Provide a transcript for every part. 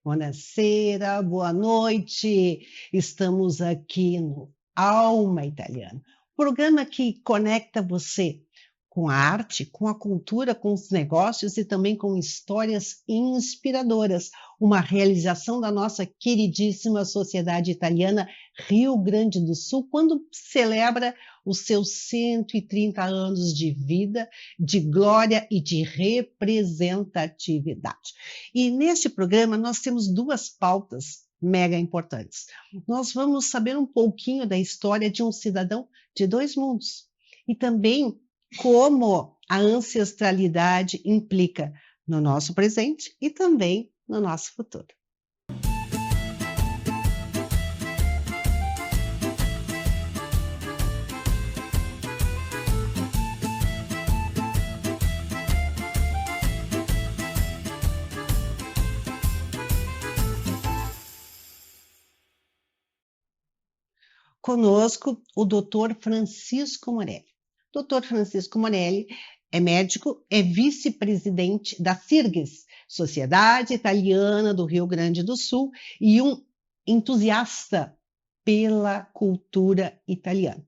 Buonasera, boa noite. Estamos aqui no Alma Italiana, programa que conecta você com a arte, com a cultura, com os negócios e também com histórias inspiradoras. Uma realização da nossa queridíssima Sociedade Italiana Rio Grande do Sul, quando celebra os seus 130 anos de vida, de glória e de representatividade. E neste programa nós temos duas pautas mega importantes. Nós vamos saber um pouquinho da história de um cidadão de dois mundos e também como a ancestralidade implica no nosso presente e também no nosso futuro. Conosco o Dr. Francisco Morelli. Dr. Francisco Morelli é médico, é vice-presidente da SIRGS, Sociedade Italiana do Rio Grande do Sul, e um entusiasta pela cultura italiana.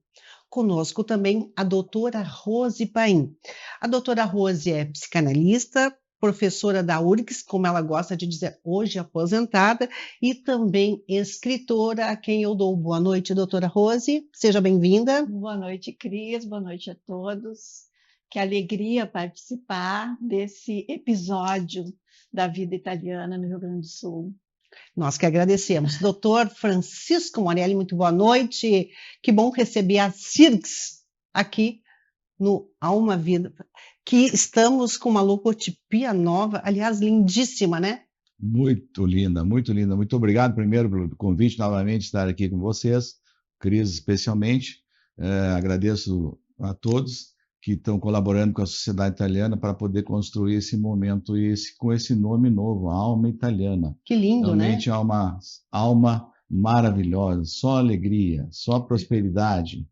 Conosco também a doutora Rose Paim. A doutora Rose é psicanalista, professora da URGS, como ela gosta de dizer, hoje aposentada, e também escritora, a quem eu dou boa noite, doutora Rose. Seja bem-vinda. Boa noite, Cris. Boa noite a todos. Que alegria participar desse episódio da vida italiana no Rio Grande do Sul. Nós que agradecemos. Doutor Francisco Morelli, muito boa noite. Que bom receber a SIRGS aqui no Alma Vida, que estamos com uma logotipia nova, aliás, lindíssima, né? Muito linda, muito linda. Muito obrigado primeiro pelo convite novamente estar aqui com vocês, Cris especialmente. Agradeço a todos que estão colaborando com a Sociedade Italiana para poder construir esse momento com esse nome novo, Alma Italiana. Que lindo, realmente, né? É uma alma maravilhosa, só alegria, só prosperidade.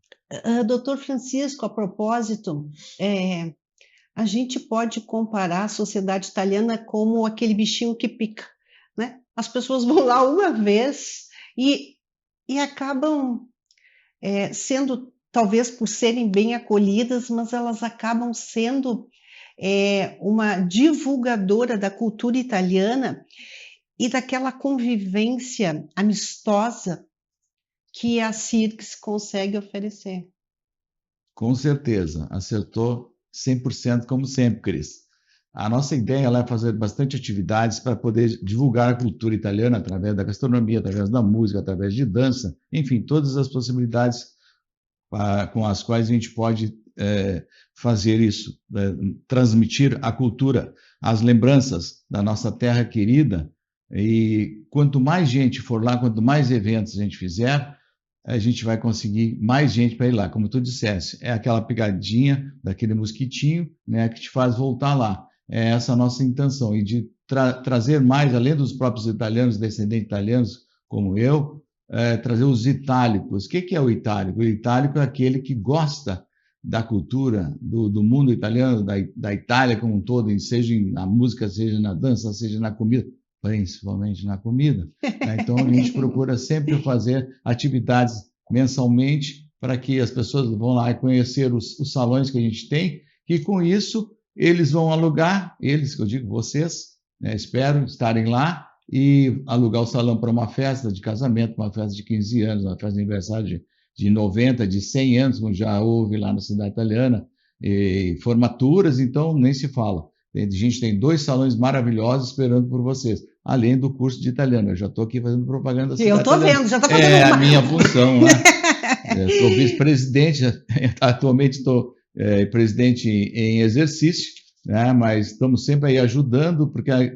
Doutor Francisco, a propósito, a gente pode comparar a sociedade italiana como aquele bichinho que pica, né? As pessoas vão lá uma vez e acabam sendo, talvez por serem bem acolhidas, mas elas acabam sendo uma divulgadora da cultura italiana e daquela convivência amistosa que a SIRGS consegue oferecer. Com certeza, acertou 100% como sempre, Cris. A nossa ideia é fazer bastante atividades para poder divulgar a cultura italiana através da gastronomia, através da música, através de dança, enfim, todas as possibilidades com as quais a gente pode fazer isso, transmitir a cultura, as lembranças da nossa terra querida. E quanto mais gente for lá, quanto mais eventos a gente fizer, a gente vai conseguir mais gente para ir lá. Como tu disseste, é aquela pegadinha daquele mosquitinho, né, que te faz voltar lá. É essa a nossa intenção, e de trazer mais, além dos próprios italianos, descendentes italianos como eu, trazer os itálicos. O que é o itálico? O itálico é aquele que gosta da cultura, do mundo italiano, da Itália como um todo, seja na música, seja na dança, seja na comida, principalmente na comida. Né? Então, a gente procura sempre fazer atividades mensalmente para que as pessoas vão lá conhecer os salões que a gente tem, e com isso eles vão alugar, eles, que eu digo vocês, né, espero estarem lá, e alugar o salão para uma festa de casamento, uma festa de 15 anos, uma festa de aniversário de 90, de 100 anos, como já houve lá na cidade italiana, e formaturas, então nem se fala. A gente tem 2 salões maravilhosos esperando por vocês, além do curso de italiano. Eu já estou aqui fazendo propaganda da cidade italiana. Eu estou vendo, já está fazendo a minha função, né? Estou vice-presidente, atualmente estou presidente em exercício, né? Mas estamos sempre aí ajudando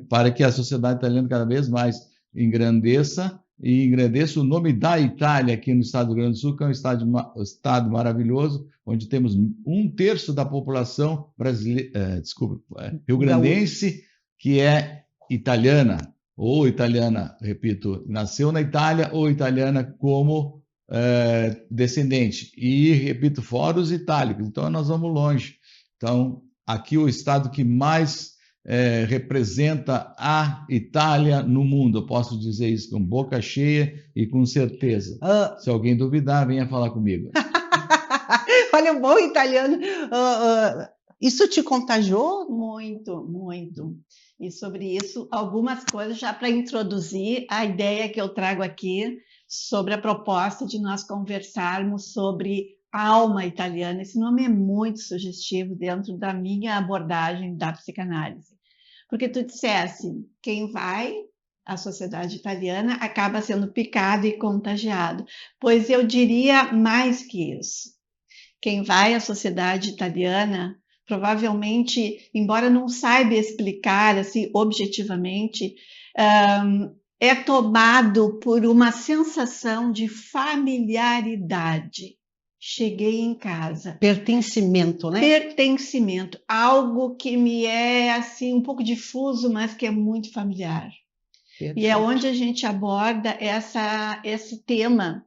para que a sociedade italiana cada vez mais engrandeça o nome da Itália aqui no estado do Rio Grande do Sul, que é um estado maravilhoso, onde temos 1/3 da população brasileira, rio-grandense, que é italiana, ou italiana, repito, nasceu na Itália, ou italiana como descendente. E, repito, fora os itálicos, então nós vamos longe. Então, aqui o estado que mais representa a Itália no mundo. Eu posso dizer isso com boca cheia e com certeza. Se alguém duvidar, venha falar comigo. Olha, bom italiano. Isso te contagiou? Muito, muito. E sobre isso, algumas coisas já para introduzir a ideia que eu trago aqui sobre a proposta de nós conversarmos sobre alma italiana. Esse nome é muito sugestivo dentro da minha abordagem da psicanálise. Porque tu dissesse, quem vai à sociedade italiana acaba sendo picado e contagiado. Pois eu diria mais que isso. Quem vai à sociedade italiana, provavelmente, embora não saiba explicar assim objetivamente, é tomado por uma sensação de familiaridade. Cheguei em casa. Pertencimento, né? Pertencimento, algo que me é assim um pouco difuso, mas que é muito familiar. Perfeito. E é onde a gente aborda esse tema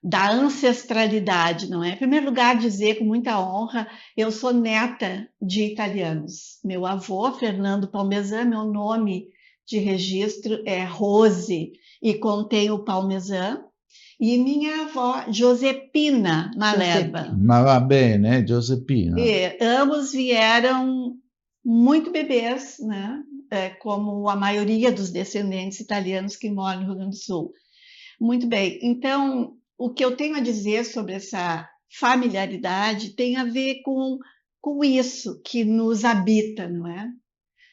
da ancestralidade, não é? Em primeiro lugar, dizer com muita honra, eu sou neta de italianos. Meu avô, Fernando Palmesan, meu nome de registro é Rose e contém o Palmesan. E minha avó, Josepina Maleba. Ma va bene, Josepina. E ambos vieram muito bebês, né? Como a maioria dos descendentes italianos que moram no Rio Grande do Sul. Muito bem, então, o que eu tenho a dizer sobre essa familiaridade tem a ver com isso que nos habita, não é?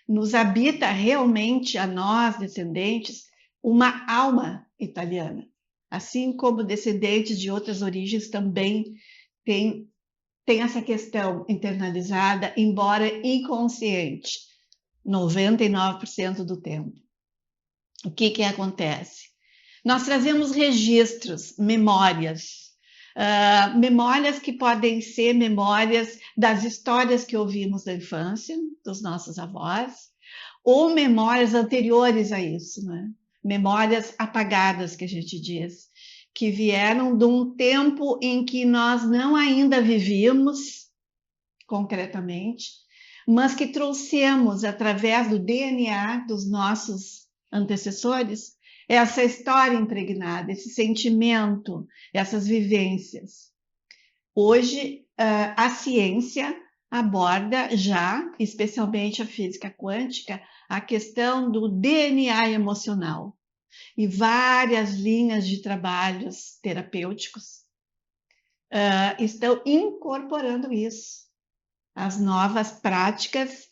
Nos habita realmente a nós, descendentes, uma alma italiana. Assim como descendentes de outras origens também têm essa questão internalizada, embora inconsciente, 99% do tempo. O que acontece? Nós trazemos registros, memórias, memórias que podem ser memórias das histórias que ouvimos da infância, dos nossos avós, ou memórias anteriores a isso, né? Memórias apagadas, que a gente diz, que vieram de um tempo em que nós não ainda vivíamos concretamente, mas que trouxemos através do DNA dos nossos antecessores essa história impregnada, esse sentimento, essas vivências. Hoje, a ciência aborda já, especialmente a física quântica, a questão do DNA emocional. E várias linhas de trabalhos terapêuticos estão incorporando isso, as novas práticas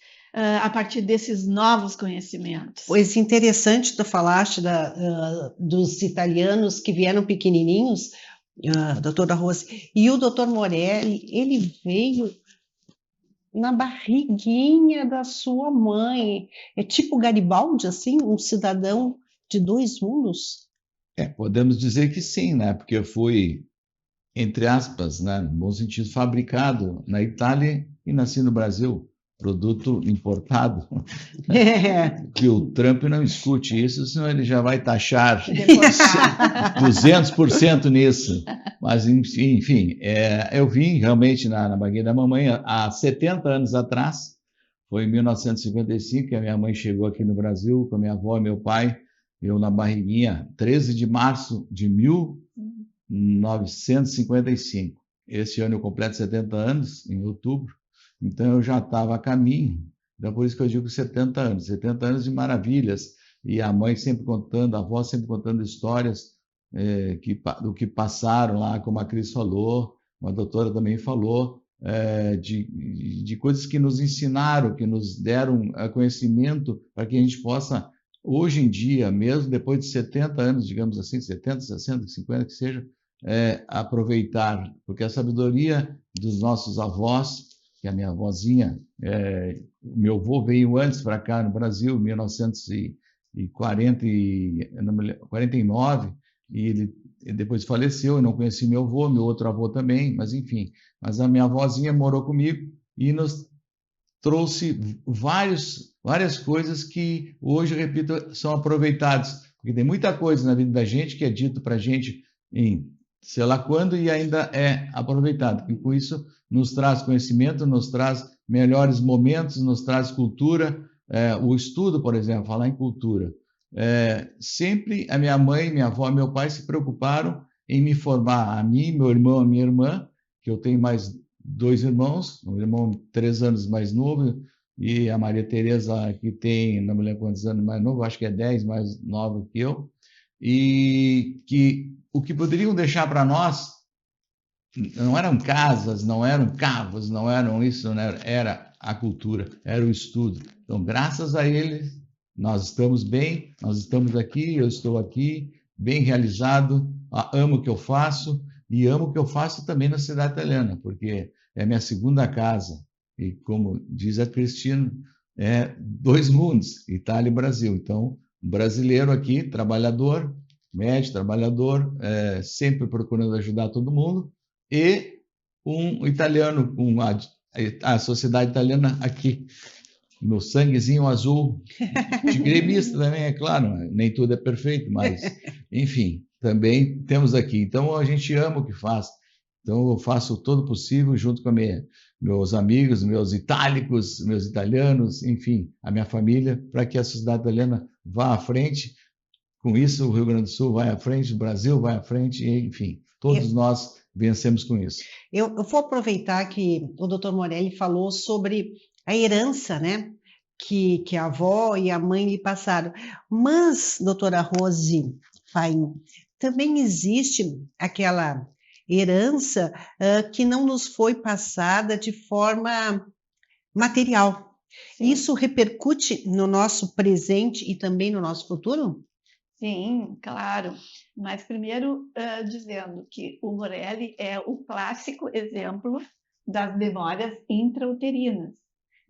a partir desses novos conhecimentos. Pois interessante, tu falaste dos italianos que vieram pequenininhos, doutora Rose, e o doutor Morelli, ele veio na barriguinha da sua mãe. É tipo Garibaldi, assim, um cidadão de dois mundos? Podemos dizer que sim, né? Porque eu fui, entre aspas, né, no bom sentido, fabricado na Itália e nasci no Brasil. Produto importado. Que o Trump não escute isso, senão ele já vai taxar 200% nisso. Mas, enfim, eu vim realmente na barriga da mamãe há 70 anos atrás, foi em 1955 que a minha mãe chegou aqui no Brasil com a minha avó e meu pai, eu na barriguinha, 13 de março de 1955. Esse ano eu completo 70 anos, em outubro. Então, eu já estava a caminho, então por isso que eu digo 70 anos de maravilhas, e a mãe sempre contando, a avó sempre contando histórias do que passaram lá, como a Cris falou, a doutora também falou, de coisas que nos ensinaram, que nos deram conhecimento para que a gente possa, hoje em dia, mesmo depois de 70 anos, digamos assim, 70, 60, 50, que seja, aproveitar, porque a sabedoria dos nossos avós, que a minha avózinha, meu avô veio antes para cá no Brasil, em 1949, e ele depois faleceu, eu não conheci meu avô, meu outro avô também, mas enfim. Mas a minha avózinha morou comigo e nos trouxe várias coisas que hoje, eu repito, são aproveitadas, porque tem muita coisa na vida da gente que é dito para a gente em sei lá quando e ainda é aproveitado. E com isso nos traz conhecimento, nos traz melhores momentos, nos traz cultura. O estudo, por exemplo, falar em cultura. Sempre a minha mãe, minha avó e meu pai se preocuparam em me formar, a mim, meu irmão, a minha irmã, que eu tenho mais 2 irmãos, um irmão 3 anos mais novo, e a Maria Tereza, que tem, não me lembro quantos anos mais novo, acho que é 10 mais nova que eu, e que o que poderiam deixar para nós não eram casas, não eram carros, não eram isso, não era a cultura, era o estudo. Então, graças a eles, nós estamos bem, nós estamos aqui, eu estou aqui, bem realizado, amo o que eu faço e amo o que eu faço também na cidade italiana, porque é minha segunda casa. E como diz a Cristina, é 2 mundos, Itália e Brasil. Então, um brasileiro aqui, trabalhador, médio, trabalhador, sempre procurando ajudar todo mundo, e um italiano, a sociedade italiana aqui, meu sanguezinho azul, de gremista também, é claro, nem tudo é perfeito, mas, enfim, também temos aqui. Então, a gente ama o que faz. Então, eu faço todo o possível, junto com meus amigos, meus itálicos, meus italianos, enfim, a minha família, para que a sociedade italiana vá à frente. Com isso, o Rio Grande do Sul vai à frente, o Brasil vai à frente, enfim, todos nós vencemos com isso. Eu vou aproveitar que o Dr. Morelli falou sobre a herança, né, que a avó e a mãe lhe passaram. Mas, doutora Rose Faim, também existe aquela herança que não nos foi passada de forma material. Sim. Isso repercute no nosso presente e também no nosso futuro? Sim, claro. Mas primeiro dizendo que o Morelli é o clássico exemplo das memórias intrauterinas.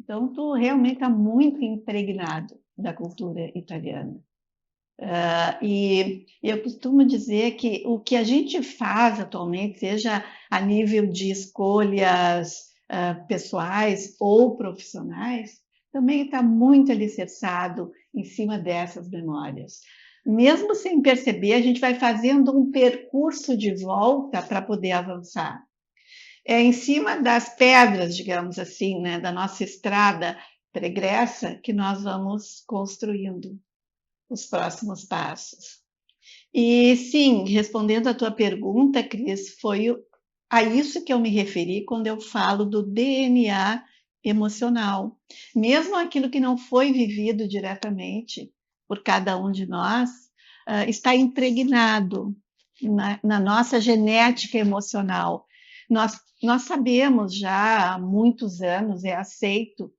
Então, tu realmente está muito impregnado da cultura italiana. E eu costumo dizer que o que a gente faz atualmente, seja a nível de escolhas pessoais ou profissionais, também está muito alicerçado em cima dessas memórias. Mesmo sem perceber, a gente vai fazendo um percurso de volta para poder avançar. É em cima das pedras, digamos assim, né, da nossa estrada pregressa, que nós vamos construindo os próximos passos. E sim, respondendo à tua pergunta, Cris, foi a isso que eu me referi quando eu falo do DNA emocional. Mesmo aquilo que não foi vivido diretamente por cada um de nós, está impregnado na nossa genética emocional. Nós sabemos já há muitos anos, é aceito,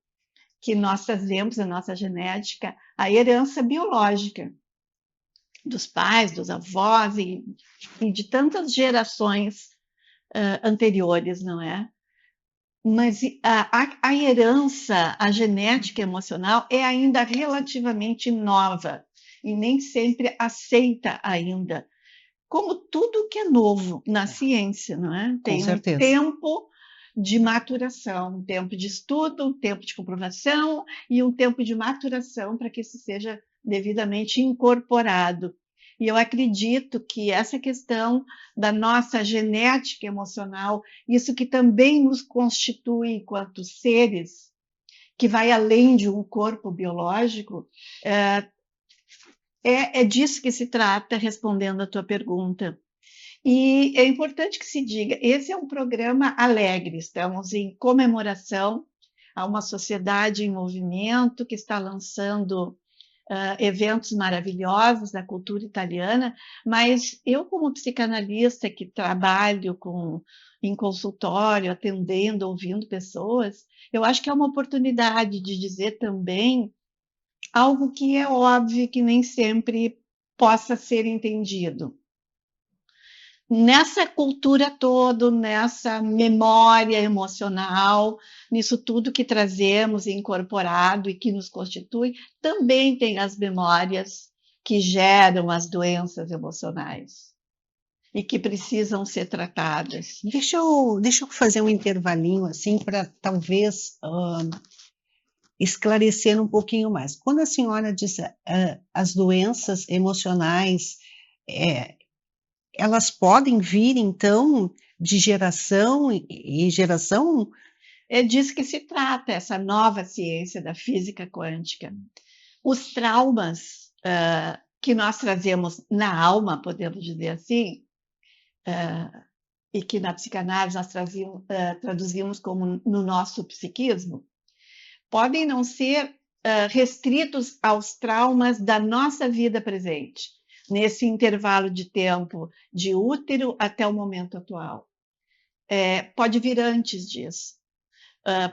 que nós trazemos na nossa genética a herança biológica dos pais, dos avós e de tantas gerações anteriores, não é? Mas a herança, a genética emocional é ainda relativamente nova e nem sempre aceita ainda, como tudo que é novo na ciência, não é? Tem um tempo de maturação, um tempo de estudo, um tempo de comprovação e um tempo de maturação para que isso seja devidamente incorporado. E eu acredito que essa questão da nossa genética emocional, isso que também nos constitui enquanto seres, que vai além de um corpo biológico, é disso que se trata, respondendo a tua pergunta. E é importante que se diga, esse é um programa alegre, estamos em comemoração a uma sociedade em movimento que está lançando eventos maravilhosos da cultura italiana, mas eu, como psicanalista que trabalho em consultório, atendendo, ouvindo pessoas, eu acho que é uma oportunidade de dizer também algo que é óbvio que nem sempre possa ser entendido. Nessa cultura toda, nessa memória emocional, nisso tudo que trazemos incorporado e que nos constitui, também tem as memórias que geram as doenças emocionais e que precisam ser tratadas. Deixa eu fazer um intervalinho assim para talvez esclarecer um pouquinho mais. Quando a senhora diz as doenças emocionais, elas podem vir, então, de geração em geração? É disso que se trata, essa nova ciência da física quântica. Os traumas que nós trazemos na alma, podemos dizer assim, e que na psicanálise nós traduzimos como no nosso psiquismo, podem não ser restritos aos traumas da nossa vida presente, nesse intervalo de tempo de útero até o momento atual. Pode vir antes disso.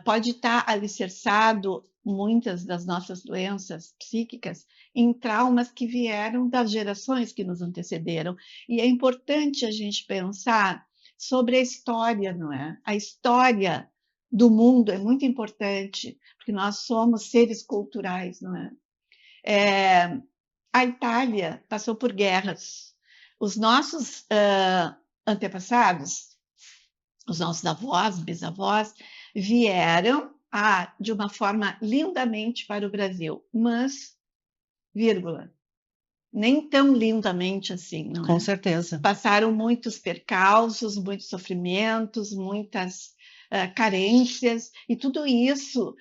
Pode estar alicerçado muitas das nossas doenças psíquicas em traumas que vieram das gerações que nos antecederam. E é importante a gente pensar sobre a história, não é? A história do mundo é muito importante, porque nós somos seres culturais, não é? A Itália passou por guerras. Os nossos antepassados, os nossos avós, bisavós, vieram de uma forma lindamente para o Brasil, mas, vírgula, nem tão lindamente assim, não é? Com certeza. Passaram muitos percalços, muitos sofrimentos, muitas carências, e tudo isso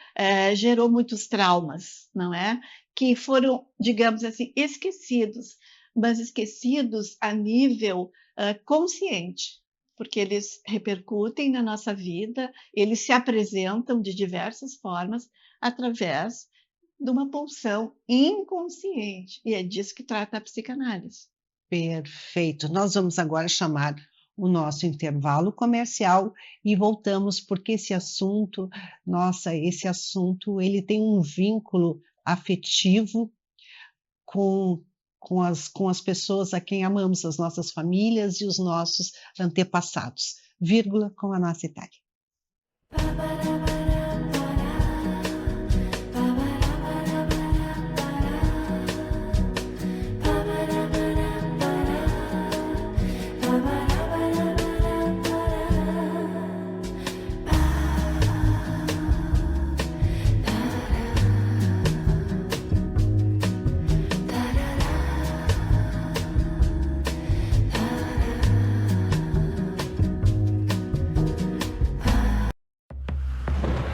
gerou muitos traumas, não é? Que foram, digamos assim, esquecidos, mas esquecidos a nível consciente, porque eles repercutem na nossa vida, eles se apresentam de diversas formas através de uma pulsão inconsciente, e é disso que trata a psicanálise. Perfeito. Nós vamos agora chamar o nosso intervalo comercial e voltamos, porque esse assunto, ele tem um vínculo afetivo com as pessoas a quem amamos, as nossas famílias e os nossos antepassados, vírgula, com a nossa Itália.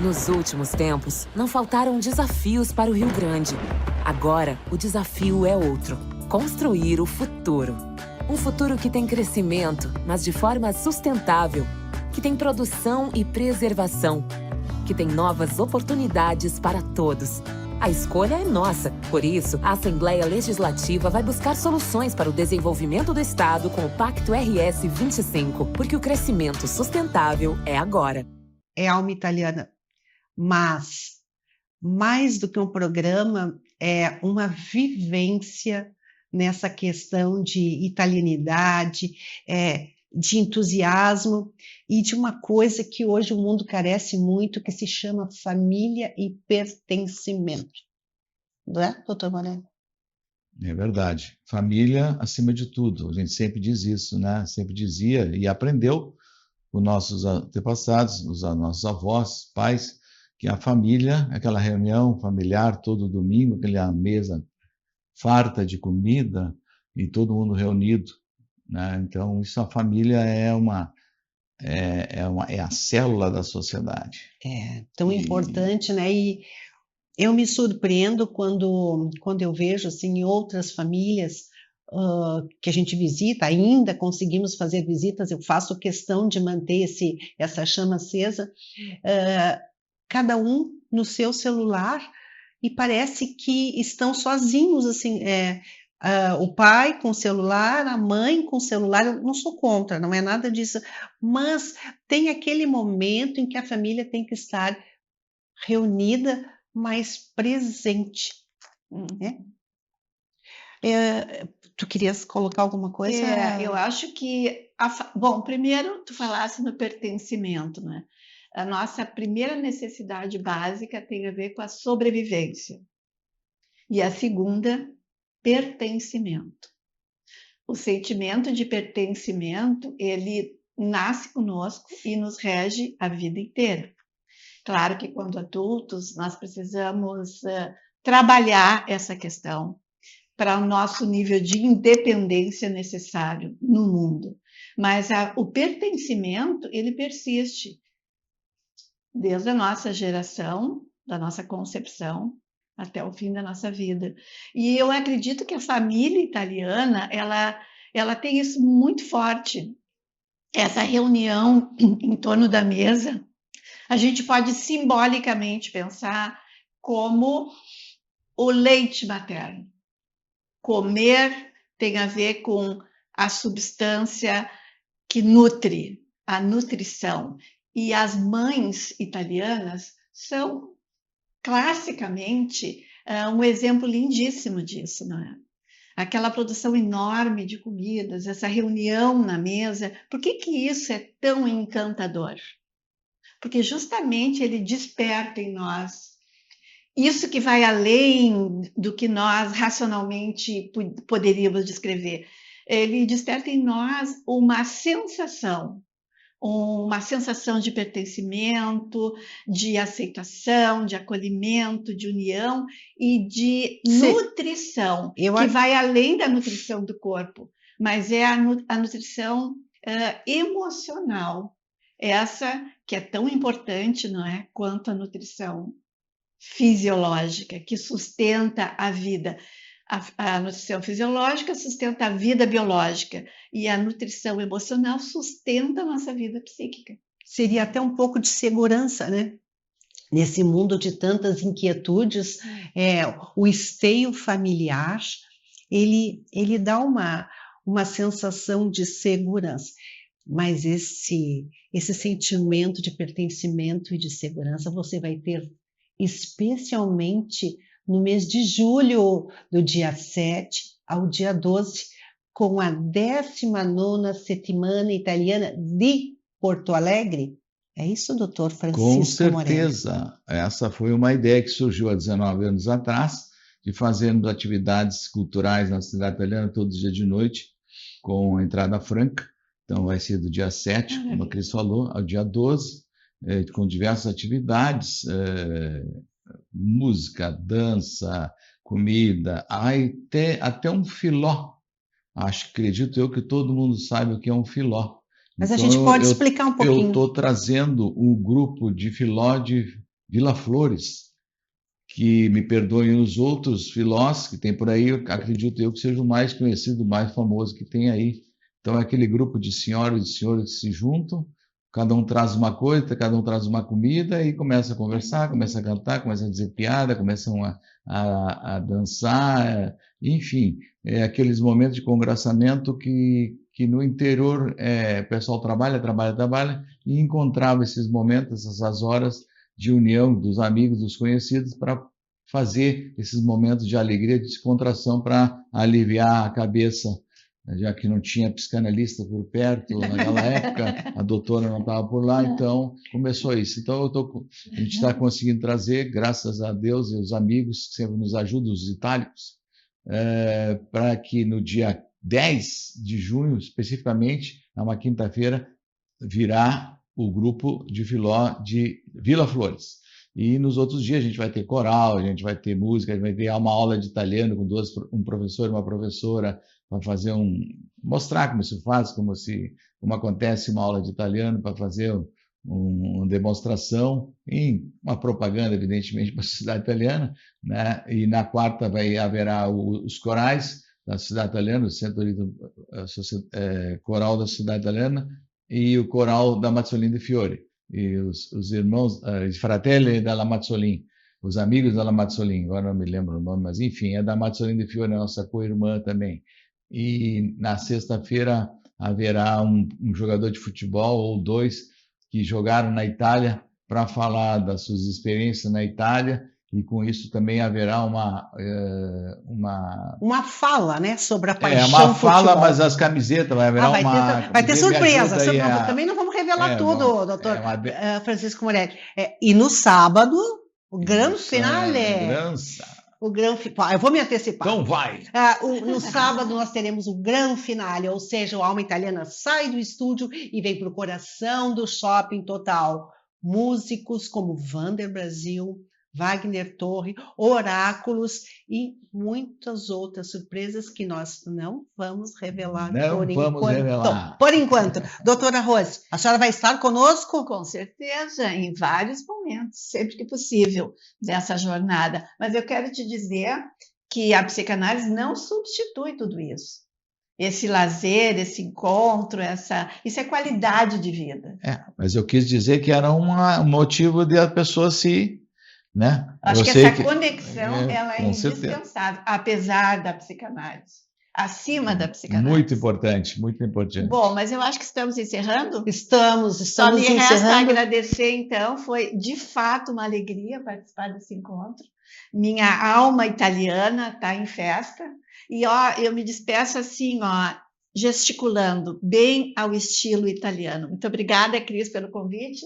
Nos últimos tempos, não faltaram desafios para o Rio Grande. Agora, o desafio é outro: construir o futuro. Um futuro que tem crescimento, mas de forma sustentável, que tem produção e preservação, que tem novas oportunidades para todos. A escolha é nossa. Por isso, a Assembleia Legislativa vai buscar soluções para o desenvolvimento do Estado com o Pacto RS 25, porque o crescimento sustentável é agora. É alma italiana. Mas, mais do que um programa, é uma vivência nessa questão de italianidade, de entusiasmo e de uma coisa que hoje o mundo carece muito, que se chama família e pertencimento. Não é, doutor Moreno? É verdade. Família acima de tudo. A gente sempre diz isso, né? Sempre dizia e aprendeu com nossos antepassados, os nossos avós, pais, que a família, aquela reunião familiar todo domingo, aquela mesa farta de comida e todo mundo reunido, né? Então, isso, a família é a célula da sociedade. É tão importante, né? E eu me surpreendo quando eu vejo assim, em outras famílias que a gente visita, ainda conseguimos fazer visitas, eu faço questão de manter essa chama acesa, cada um no seu celular, e parece que estão sozinhos, assim, o pai com o celular, a mãe com o celular. Eu não sou contra, não é nada disso, mas tem aquele momento em que a família tem que estar reunida, mas presente, né? Tu querias colocar alguma coisa? Eu acho que... Bom, primeiro tu falasse no pertencimento, né? A nossa primeira necessidade básica tem a ver com a sobrevivência. E a segunda, pertencimento. O sentimento de pertencimento, ele nasce conosco e nos rege a vida inteira. Claro que quando adultos nós precisamos trabalhar essa questão para o nosso nível de independência necessário no mundo. Mas o pertencimento, ele persiste. desde a nossa geração, da nossa concepção, até o fim da nossa vida. E eu acredito que a família italiana, ela tem isso muito forte. Essa reunião em torno da mesa, a gente pode simbolicamente pensar como o leite materno. Comer tem a ver com a substância que nutre, a nutrição. E as mães italianas são classicamente um exemplo lindíssimo disso, não é? Aquela produção enorme de comidas, essa reunião na mesa. Por que isso é tão encantador? Porque justamente ele desperta em nós isso que vai além do que nós racionalmente poderíamos descrever. Ele desperta em nós uma sensação de pertencimento, de aceitação, de acolhimento, de união e de nutrição, que vai além da nutrição do corpo, mas é a nutrição emocional, essa que é tão importante, não é, quanto a nutrição fisiológica, que sustenta a vida. A nutrição fisiológica sustenta a vida biológica e a nutrição emocional sustenta a nossa vida psíquica. Seria até um pouco de segurança, né? Nesse mundo de tantas inquietudes, o esteio familiar, ele dá uma sensação de segurança. Mas esse sentimento de pertencimento e de segurança você vai ter especialmente no mês de julho, do dia 7 ao dia 12, com a 19ª Settimana Italiana de Porto Alegre. É isso, doutor Francisco Morelli? Com certeza. Essa foi uma ideia que surgiu há 19 anos atrás, de fazermos atividades culturais na cidade italiana todos os dias de noite, com entrada franca. Então, vai ser do dia 7, como a Cris falou, ao dia 12, com diversas atividades, música, dança, comida, até um filó. Acredito eu que todo mundo sabe o que é um filó. Mas então, a gente pode explicar um pouquinho. Eu estou trazendo um grupo de filó de Vila Flores, que, me perdoem os outros filós que tem por aí, acredito eu que seja o mais conhecido, o mais famoso que tem aí. Então, é aquele grupo de senhoras e senhores que se juntam, cada um traz uma coisa, cada um traz uma comida e começa a conversar, começa a cantar, começa a dizer piada, começam a dançar, enfim, aqueles momentos de congraçamento que no interior o pessoal trabalha e encontrava esses momentos, essas horas de união dos amigos, dos conhecidos, para fazer esses momentos de alegria, de descontração, para aliviar a cabeça, já que não tinha psicanalista por perto naquela época, a doutora não estava por lá, então começou isso. Então a gente está conseguindo trazer, graças a Deus e os amigos que sempre nos ajudam, os itálicos, para que no dia 10 de junho, especificamente, é uma quinta-feira, virá o grupo de filó de Vila Flores. E nos outros dias a gente vai ter coral, a gente vai ter música, a gente vai ter uma aula de italiano com um professor e uma professora, para fazer mostrar como se faz, como acontece uma aula de italiano, para fazer uma demonstração e uma propaganda, evidentemente, para a sociedade italiana, né? E na quarta haverá os corais da sociedade italiana, o Centro Coral da Sociedade Italiana e o Coral da Mazzolin de Fiore, e os irmãos, os Fratelli della Mazzolin, os amigos della Mazzolin, agora não me lembro o nome, mas enfim, é da Mazzolin de Fiore, nossa co-irmã também. E na sexta-feira haverá um jogador de futebol ou dois que jogaram na Itália para falar das suas experiências na Itália, e com isso também haverá uma fala, né, sobre a paixão uma fala, futebol. Mas as camisetas, vai ter surpresa, também não vamos revelar tudo, doutor Francisco Morelli. E no sábado, o grande finale. Eu vou me antecipar. Então vai! No sábado nós teremos o grande finale, ou seja, o Alma Italiana sai do estúdio e vem para o coração do shopping total. Músicos como Vander Brasil, Wagner Torre, oráculos e muitas outras surpresas que nós não vamos revelar Não vamos revelar. Por enquanto. Doutora Rose, a senhora vai estar conosco? Com certeza, em vários momentos, sempre que possível, dessa jornada. Mas eu quero te dizer que a psicanálise não substitui tudo isso. Esse lazer, esse encontro, isso é qualidade de vida. Mas eu quis dizer que era um motivo de a pessoa se... Né? Acho que essa conexão ela é indispensável, apesar da psicanálise. Acima da psicanálise. Muito importante, muito importante. Bom, mas eu acho que estamos encerrando? Estamos Só me encerrando. resta agradecer, então. Foi, de fato, uma alegria participar desse encontro. Minha alma italiana está em festa. E ó, eu me despeço assim, ó, gesticulando, bem ao estilo italiano. Muito obrigada, Cris, pelo convite.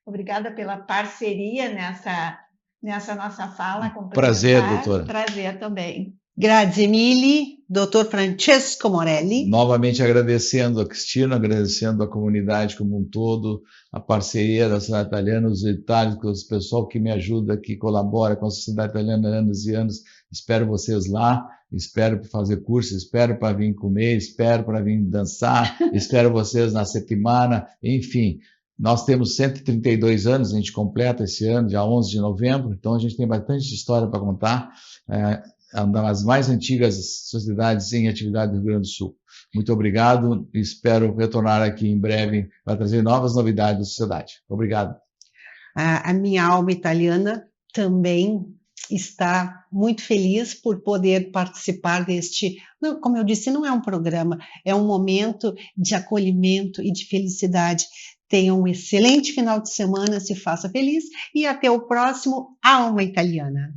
Obrigada pela parceria nessa nossa fala. Prazer, doutora. Prazer também. Grazie mille, doutor Francesco Morelli. Novamente agradecendo a Cristina, agradecendo a comunidade como um todo, a parceria da Sociedade Italiana, os itálicos, o pessoal que me ajuda, que colabora com a Sociedade Italiana há anos e anos. Espero vocês lá, espero para fazer curso, espero para vir comer, espero para vir dançar, espero vocês na settimana, enfim. Nós temos 132 anos, a gente completa esse ano, dia 11 de novembro, então a gente tem bastante história para contar. É uma das mais antigas sociedades em atividade do Rio Grande do Sul. Muito obrigado e espero retornar aqui em breve para trazer novas novidades da sociedade. Obrigado. A minha alma italiana também está muito feliz por poder participar deste, como eu disse, não é um programa, é um momento de acolhimento e de felicidade. Tenha um excelente final de semana, se faça feliz e até o próximo Alma Italiana.